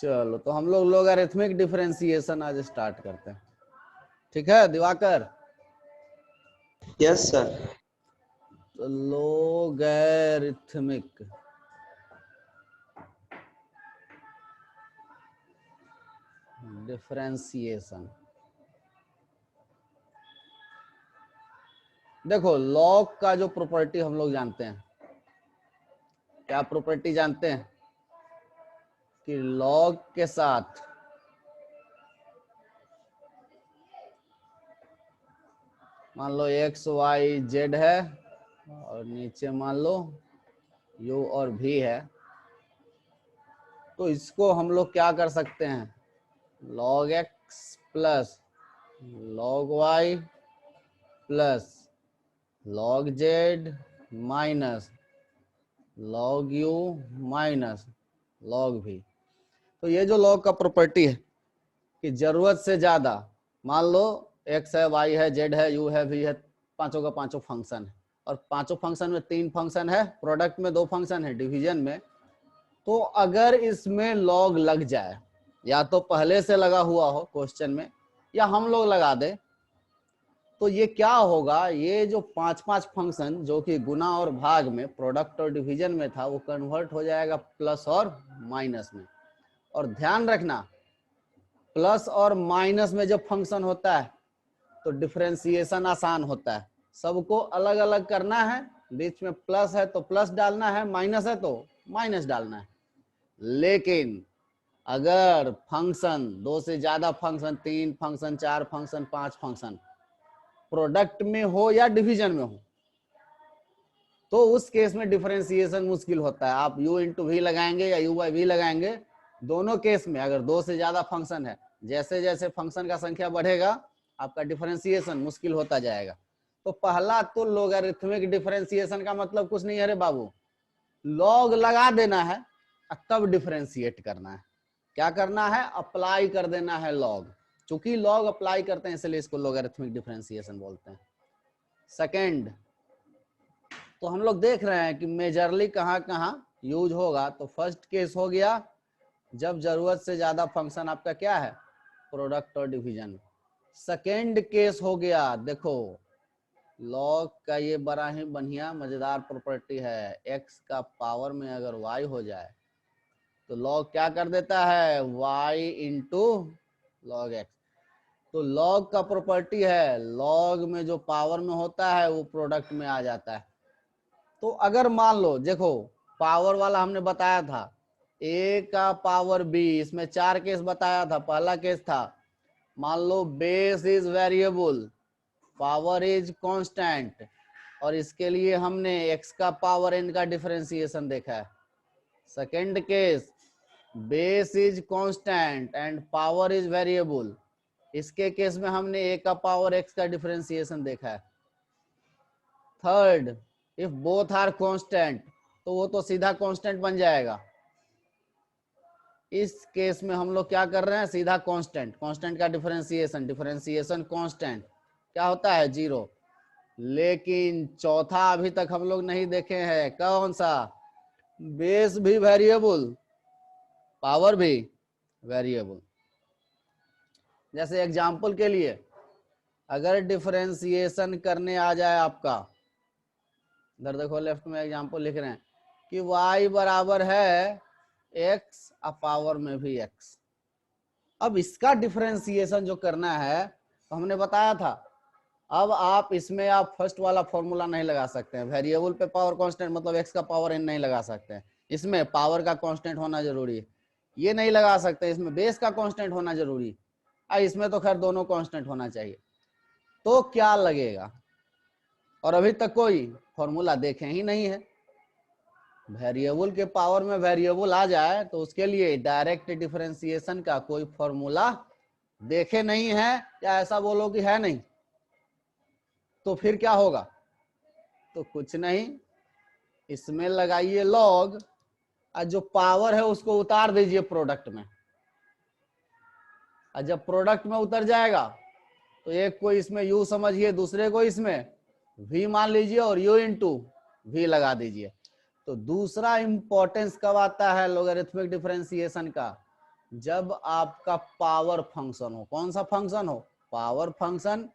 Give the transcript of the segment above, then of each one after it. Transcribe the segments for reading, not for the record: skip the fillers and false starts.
चलो तो हम लोग लॉगरिथमिक डिफरेंशिएशन आज स्टार्ट करते हैं। ठीक है दिवाकर? Yes sir. तो लॉगरिथमिक डिफरेंशिएशन, देखो लॉग का जो प्रॉपर्टी हम लोग जानते हैं, क्या प्रॉपर्टी जानते हैं कि लॉग के साथ मान लो एक्स वाई जेड है और नीचे मान लो यू और भी है, तो इसको हम लोग क्या कर सकते हैं, log x plus log y plus log z minus log u minus log v। तो ये जो log का प्रॉपर्टी है कि जरूरत से ज्यादा, मान लो x है y है z है u है v है, पांचों का पांचों फंक्शन है और पांचों फंक्शन में 3 फंक्शन है, प्रोडक्ट में 2 फंक्शन है, डिवीजन में, तो अगर इसमें लॉग लग जाए, या तो पहले से लगा हुआ हो क्वेश्चन में या हम लोग लगा दे, तो ये क्या होगा, ये जो 5 फंक्शन जो कि गुना और भाग में, प्रोडक्ट और डिवीजन में था, वो कन्वर्ट हो जाएगा प्लस और माइनस में। और ध्यान रखना प्लस और माइनस में जब फंक्शन होता है तो डिफरेंशिएशन आसान होता है, सबको अलग अलग करना है, बीच में प्लस है तो प्लस डालना है, माइनस है तो माइनस डालना है। लेकिन अगर फंक्शन 2 से ज्यादा function, 3 function, 4 function, 5 function product में हो या डिवीजन में हो, तो उस केस में डिफरेंशिएशन मुश्किल होता है। आप u इंटू वी लगाएंगे या u बाई वी लगाएंगे, दोनों केस में अगर 2 से ज्यादा फंक्शन है, जैसे जैसे फंक्शन का संख्या बढ़ेगा आपका डिफरेंशिएशन मुश्किल होता जाएगा। तो पहला तो लॉगरिथमिक डिफरेंशिएशन का मतलब कुछ नहीं है रे बाबू, लॉग लगा देना है तब डिफरेंशिएट करना है। क्या करना है, अप्लाई कर देना है लॉग, चूंकि लॉग अप्लाई करते हैं इसलिए इसको लॉगरिथमिक डिफरेंशिएशन बोलते हैं। सेकंड, तो हम लोग देख रहे हैं कि मेजरली कहाँ कहाँ यूज होगा। तो फर्स्ट केस हो गया जब जरूरत से ज्यादा फंक्शन आपका क्या है, प्रोडक्ट और डिवीजन। सेकंड केस हो गया, देखो लॉग का ये बड़ा ही बढ़िया मजेदार प्रॉपर्टी है, x का पावर में अगर y हो जाए तो log क्या कर देता है, y इंटू लॉग एक्स। तो log का प्रॉपर्टी है, log में जो पावर में होता है वो प्रोडक्ट में आ जाता है। तो अगर मान लो, देखो पावर वाला हमने बताया था a का पावर b, इसमें 4 केस बताया था। पहला केस था मान लो base is variable, power is constant, और इसके लिए हमने x का पावर n का डिफरेंशिएशन देखा है। Second case base is constant and power is variable, इसके केस में हमने a का पावर x का डिफरेंशिएशन देखा है। Third, if both are constant, तो वो तो सीधा कांस्टेंट बन जाएगा। इस केस में हम लोग क्या कर रहे हैं, सीधा कांस्टेंट, कांस्टेंट का डिफरेंशिएशन, डिफरेंशिएशन कांस्टेंट क्या होता है, 0। लेकिन चौथा अभी तक हम लोग नहीं देखे हैं, कौन सा, बेस भी वेरिएबल पावर भी वेरिएबल। जैसे एग्जांपल के लिए अगर डिफरेंशिएशन करने आ जाए आपका, इधर देखो लेफ्ट में एग्जांपल लिख रहे हैं कि y बराबर है x पावर में भी x। अब इसका डिफरेंशिएशन जो करना है तो हमने बताया था, अब आप इसमें आप फर्स्ट वाला फॉर्मूला नहीं लगा सकते हैं, वेरिएबल पे पावर कांस्टेंट मतलब x का पावर n नहीं लगा सकते हैं, इसमें पावर का कांस्टेंट होना जरूरी है, ये नहीं लगा सकते, इसमें बेस का कांस्टेंट होना जरूरी है, इसमें तो खैर दोनों कांस्टेंट होना चाहिए। तो क्या लगेगा, और अभी तक कोई फॉर्मूला देखे ही नहीं है, वेरिएबल के पावर में वेरिएबल आ जाए तो उसके लिए डायरेक्ट डिफरेंशिएशन का कोई फॉर्मूला देखे नहीं है, या ऐसा बोलो कि है नहीं, तो फिर क्या होगा, तो कुछ नहीं, इसमें लगाइए लॉग और जो पावर है उसको उतार दीजिए प्रोडक्ट में, और जब प्रोडक्ट में उतर जाएगा तो एक को इसमें u समझिए, दूसरे को इसमें v मान लीजिए और u इंटू v लगा दीजिए। तो दूसरा इंपॉर्टेंस कब आता है लॉगरिथमिक डिफरेंशिएशन का, जब आपका पावर फंक्शन हो, कौन सा फंक्शन हो, पावर फंक्शन।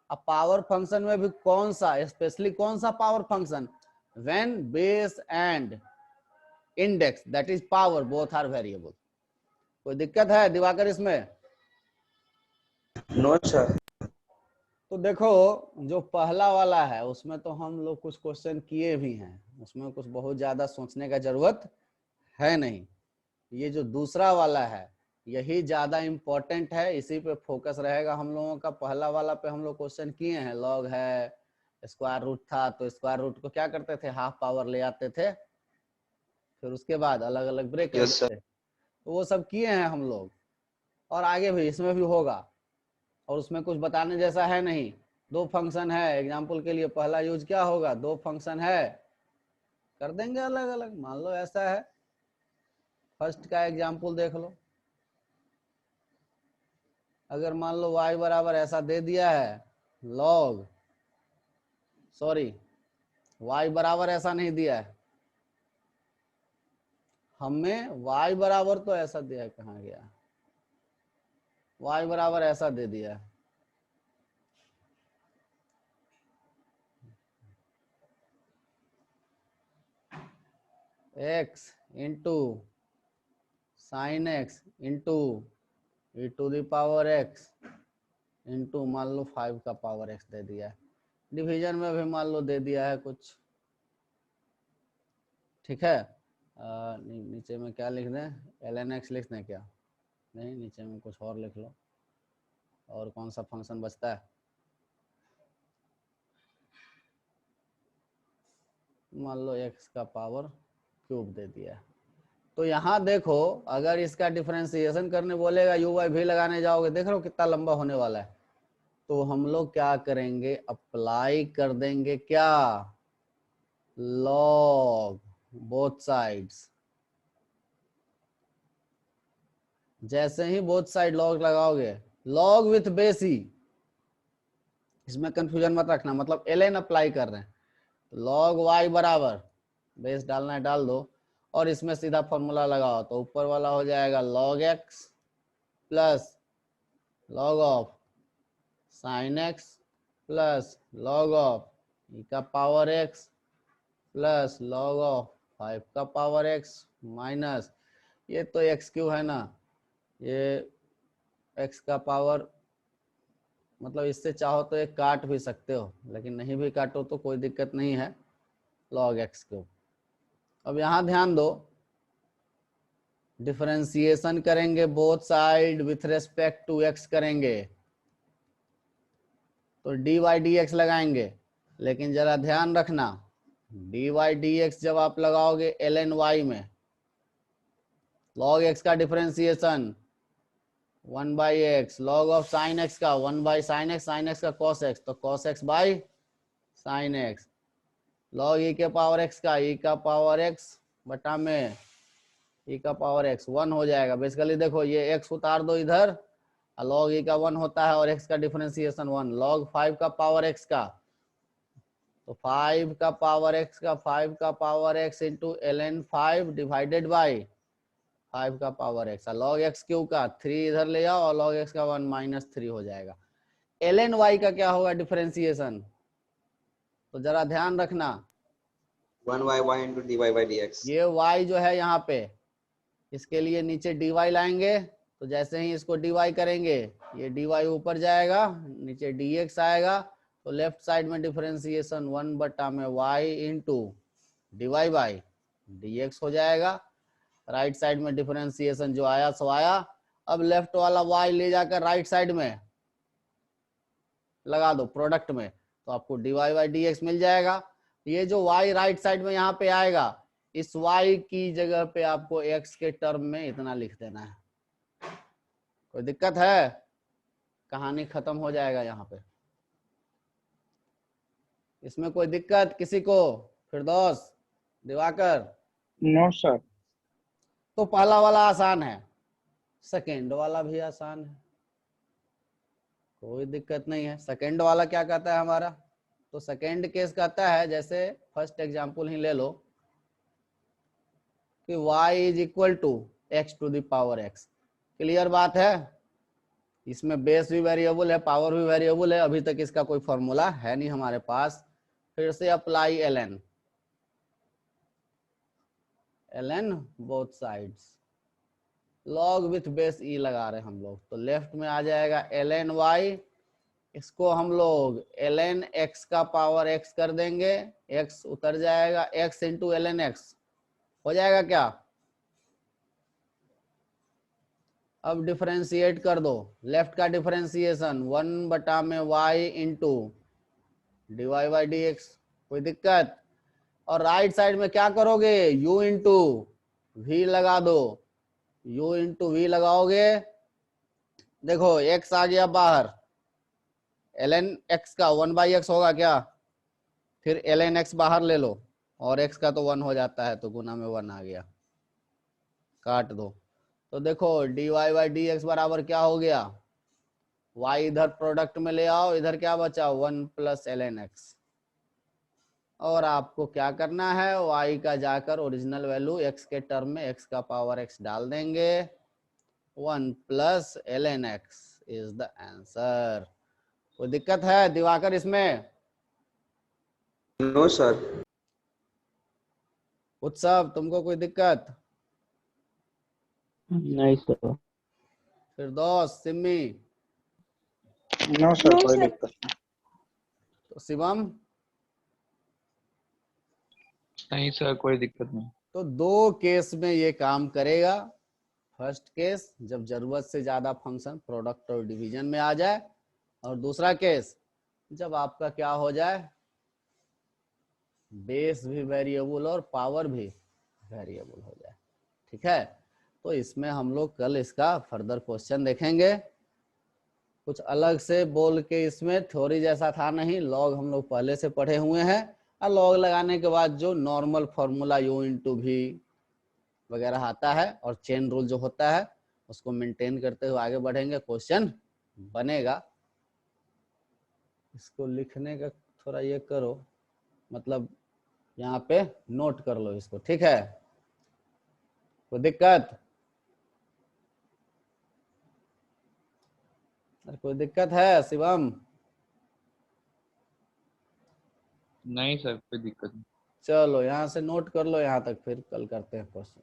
अब पावर फंक्शन में भी कौन सा, स्पेशली कौन सा power function, when base and index that is power both are variable. कोई दिक्कत है दिवाकर इसमें? No sir. तो देखो जो पहला वाला है उसमें तो हम लोग कुछ क्वेश्चन किए भी हैं, उसमें कुछ बहुत ज्यादा सोचने का जरूरत है नहीं। ये जो दूसरा वाला है यही ज्यादा इंपॉर्टेंट है, इसी पे फोकस रहेगा हम लोगों का। पहला वाला पे हम लोग क्वेश्चन किए हैं, लॉग है, स्क्वायर रूट था, तो स्क्वायर रूट को क्या करते थे, हाफ पावर ले आते थे, फिर उसके बाद अलग अलग ब्रेक कर यस सर। देते, तो वो सब किए हैं हम लोग, और आगे भी इसमें भी होगा। और उसमें कुछ बताने जैसा है नहीं। दो फंक्शन है, एग्जाम्पल के लिए पहला यूज क्या होगा, दो फंक्शन है, कर देंगे अलग अलग। मान लो ऐसा है, फर्स्ट का एग्जाम्पल देख लो। अगर मान लो y बराबर ऐसा दे दिया है, log, सॉरी y बराबर ऐसा नहीं दिया है हमें, y बराबर तो ऐसा दिया है, कहाँ गया, y बराबर ऐसा दे दिया है, x into sine x into e to the power x into मान लो 5 का पावर x दे दिया है। डिवीजन में भी मान लो दे दिया है कुछ, ठीक है। नीचे में क्या लिख दें, ln x लिख दें क्या, नहीं, नीचे में कुछ और लिख लो। और कौन सा फंक्शन बचता है, मान लो x का पावर क्यूब दे दिया है। तो यहाँ देखो अगर इसका डिफरेंशिएशन करने बोलेगा यू वाई भी लगाने जाओगे, देख रहे हो कितना लंबा होने वाला है। तो हम लोग क्या करेंगे, अप्लाई कर देंगे क्या, लॉग बोथ साइड्स। जैसे ही बोथ साइड लॉग लगाओगे, लॉग विथ बेस ही, इसमें कंफ्यूजन मत रखना, मतलब ln अप्लाई कर रहे हैं, लॉग y बराबर, बेस डालना है डाल दो, और इसमें सीधा फॉर्मूला लगाओ, तो ऊपर वाला हो जाएगा log x plus log of sine x plus log of e का power x plus log of 5 का पावर x माइनस, ये तो एक्स क्यू है ना, ये x का पावर, मतलब इससे चाहो तो एक काट भी सकते हो, लेकिन नहीं भी काटो तो कोई दिक्कत नहीं है, log x क्यूब। अब यहाँ ध्यान दो, डिफरेंशिएशन करेंगे both side with respect to x करेंगे, तो dy dx लगाएंगे, लेकिन जरा ध्यान रखना dy dx जब आप लगाओगे ln y में, log x का differentiation 1 by x, log of sine x का 1 by sine x, sine x का कॉस एक्स, तो cos x by sine x, log e के पावर एक्स का ई का पावर एक्स बटा में ई का पावर एक्स 1 हो जाएगा। बेसिकली देखो ये एक्स उतार दो इधर, लॉग ई का 1 होता है और एक्स का डिफरेंशिएशन 1, लॉग 5 का पावर एक्स का, तो 5 का पावर एक्स का 5 का power x into ln 5 divided by 5 का power x, log x Q का 3 इधर ले जाओ और लॉग एक्स का 1 माइनस 3 हो जाएगा। ln y का क्या होगा डिफरेंशिएशन, तो जरा ध्यान रखना, 1y into dy by dx। ये y जो है यहाँ पे, इसके लिए नीचे dy लाएंगे, तो जैसे ही इसको dy करेंगे ये dy ऊपर जाएगा, नीचे dx आएगा, तो लेफ्ट साइड में डिफरेंशिएशन 1 बटा में y into dy by dx हो जाएगा। राइट साइड में डिफरेंशिएशन जो आया सो आया। अब लेफ्ट वाला y ले जाकर राइट साइड में लगा दो प्रोडक्ट में, तो आपको dy बाई dx मिल जाएगा। ये जो y राइट साइड में यहाँ पे आएगा, इस y की जगह पे आपको x के टर्म में इतना लिख देना है। कोई दिक्कत है, कहानी खत्म हो जाएगा यहाँ पे। इसमें कोई दिक्कत किसी को, फिरदौस, दिवाकर? No sir. तो पहला वाला आसान है, सेकेंड वाला भी आसान है, कोई दिक्कत नहीं है। सेकेंड वाला क्या कहता है हमारा, तो सेकेंड केस कहता है, जैसे फर्स्ट एग्जांपल ही ले लो कि y is equal to x to the power x, clear बात है? इसमें बेस भी वेरिएबल है, पावर भी वेरिएबल है, अभी तक इसका कोई फॉर्मूला है नहीं हमारे पास। फिर से apply ln, ln both sides, log with base e लगा रहे हैं हम लोग, तो लेफ्ट में आ जाएगा ln y, इसको हम लोग ln x का पावर x कर देंगे, x उतर जाएगा, x इंटू ln x हो जाएगा क्या? अब डिफरेंशिएट कर दो, लेफ्ट का डिफरेंशिएशन 1 में y into d y by d x, कोई दिक्कत? और राइट साइड में क्या करोगे? u इंटू वी लगा दो, u इंटू वी लगाओगे, देखो x आ गया बाहर, ln x का 1/x होगा क्या? फिर ln x बाहर ले लो, और x का तो 1 हो जाता है, तो गुना में 1 आ गया, काट दो। तो देखो d y by d x बराबर क्या हो गया? y इधर प्रोडक्ट में ले आओ, इधर क्या बचा? 1 प्लस ln x। और आपको क्या करना है? y का जाकर ओरिजिनल वैल्यू x के टर्म में x का पावर x डाल देंगे, 1 plus ln x is the answer. कोई दिक्कत है दिवाकर इसमें? No sir. उत्सव तुमको कोई दिक्कत? नहीं सर। फिर दोस्त सिम्मी? नो सर, कोई दिक्कत नहीं। तो शिवम? नहीं सर, कोई दिक्कत नहीं। तो दो केस में ये काम करेगा। फर्स्ट केस जब जरूरत से ज्यादा फंक्शन प्रोडक्ट और डिवीजन में आ जाए, और दूसरा केस जब आपका क्या हो जाए? बेस भी वेरिएबल और पावर भी वेरिएबल हो जाए। ठीक है, तो इसमें हम लोग कल इसका फर्दर क्वेश्चन देखेंगे, कुछ अलग से बोल के, इसमें थ्योरी जैसा था नहीं, लॉग हम लोग पहले से पढ़े हुए हैं, और लॉग लगाने के बाद जो नॉर्मल फॉर्मूला u इंटू भी वगैरह आता है और चेन रूल जो होता है उसको मेंटेन करते हुए आगे बढ़ेंगे, क्वेश्चन बनेगा। इसको लिखने का थोड़ा ये करो, मतलब यहाँ पे नोट कर लो इसको, ठीक है? कोई दिक्कत? कोई दिक्कत है शिवम? नहीं सर, कोई दिक्कत नहीं। चलो यहाँ से नोट कर लो यहाँ तक, फिर कल करते हैं क्वेश्चन।